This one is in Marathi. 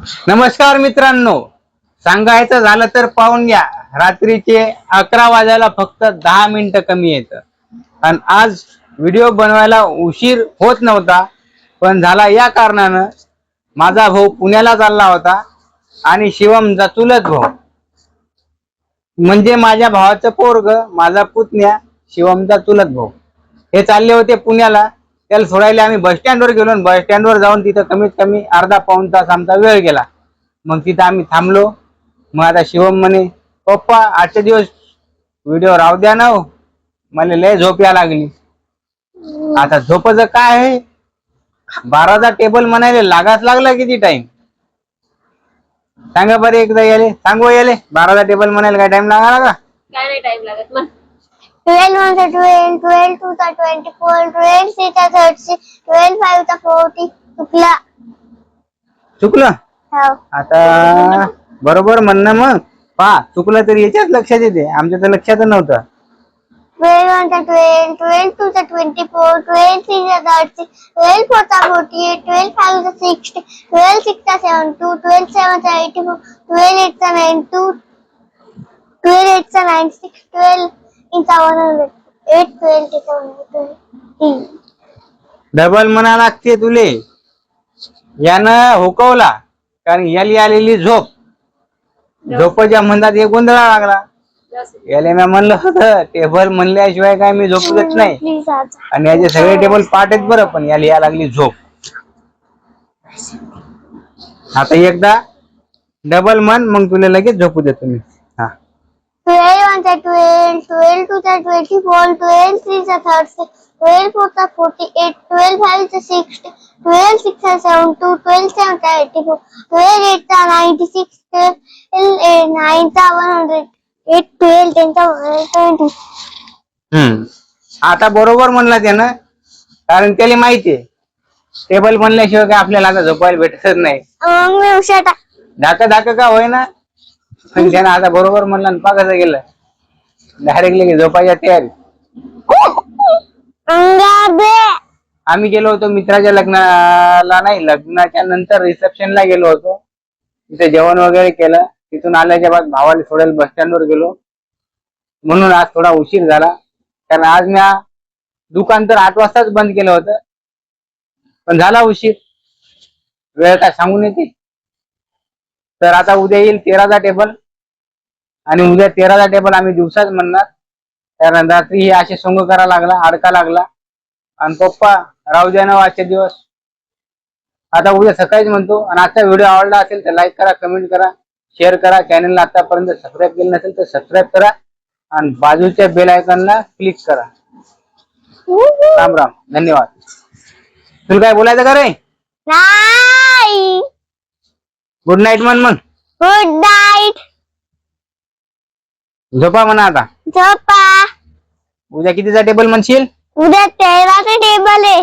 नमस्कार मित्रांनो, सांगायचं झालं तर पाहून घ्या, रात्रीचे 11 वाजायला फक्त 10 मिनिटं कमी येतं. आणि आज व्हिडिओ बनवायला उशीर होत नव्हता, पण झाला या कारणानं माझा भाऊ पुण्याला चालला होता आणि शिवमचा चुलत भाऊ म्हणजे माझ्या भावाचं पोरग, माझा पुतण्या शिवमचा चुलत भाऊ हे चालले होते पुण्याला. त्याला सोडायला आम्ही बस स्टँडवर गेलो. बस स्टँडवर जाऊन तिथं कमीत कमी अर्धा पाऊण तास आमचा वेळ गेला. मग तिथं आम्ही थांबलो. मग आता शिवम म्हणे, पप्पा आजचे दिवस व्हिडिओ राहू द्या ना, मला लय झोप या लागली. आता झोपाचं काय आहे, 12चा टेबल म्हणायला लागाच लागला. किती टाइम सांगा बरं एकदा, याले सांगू, याले 12चा टेबल म्हणायला काय टाइम लागला का? काय नाही टाइम लागत. मग 12 1 12, 12 2 24, 12 3 36, 12 5 40. चुकलं. आता बरोबर म्हणणं. मग पहा, चुकलं तरी याच्याच लक्षात येते, आमच्या तर लक्षात नव्हतं. 12 1 12, 12 2 24, 12 3 36, 12 4 48, 12 5 60, 12 6 72, 12 7 84, 12 8 92, 12 8 96, 12 100, 8 12 डबल म्हणा लागते तुले. यानं हुकवला, कारण याली आलेली झोपच्या म्हणतात हे गोंधळा लागला. याले मी म्हणलं होतं टेबल म्हणल्याशिवाय काय मी झोपू देत नाही. आणि याचे सगळे टेबल पाठ आहेत बरं, पण याला या लागली झोप. आता एकदा डबल म्हण, मग तुला लगेच झोपू देतो मी. 12 1 12, 12 2 24, 12 3 36, 12 4 48, 12 5 60, 12 6 72, 12 7 84, 12 8 96, 12 9 100, 8 12 10 120. आता बरोबर म्हणला त्यानं, कारण त्याला माहितीये टेबल म्हणल्याशिवाय काय आपल्याला आता झोपायला भेटतच नाही. धाका का होईना, पण त्यानं आता बरोबर म्हणलं. आणि पा कसं गेलं, डायरेक्टली झोपायच्या तयारी. आम्ही गेलो होतो मित्राच्या लग्नाला, नाही लग्नाच्या नंतर रिसेप्शनला गेलो होतो. तिथे जेवण वगैरे केलं. तिथून आल्याच्या बाद भावाला सोडायला बस स्टँडवर गेलो, म्हणून आज थोडा उशीर झाला. कारण आज मी दुकान तर 8 वाजताच बंद केलं होतं, पण झाला उशीर. वेळ काय सांगून येते. तर आता उद्या येईल 13चा टेबल, आणि उद्या 13चा टेबल आम्ही दिवसाच म्हणणार. कारण रात्री असे सोंग करा लागला, अडका लागला. आणि पप्पा राहू द्या ना आजचे दिवस. आता उद्या सकाळीच म्हणतो. आणि आजचा व्हिडिओ आवडला असेल तर लाईक करा, कमेंट करा, शेअर करा. चॅनलला आतापर्यंत सबस्क्राईब केलं नसेल तर सबस्क्राईब करा, आणि बाजूच्या बेल आयकॉनला क्लिक करा. राम राम, धन्यवाद. तुला काय बोलायचं का रे? नाही. गुड नाईट म्हण. मग गुड नाईट. झोपा म्हणा आता. झोपा. उद्या कितीचा टेबल म्हणशील? उद्या 13चा टेबल आहे.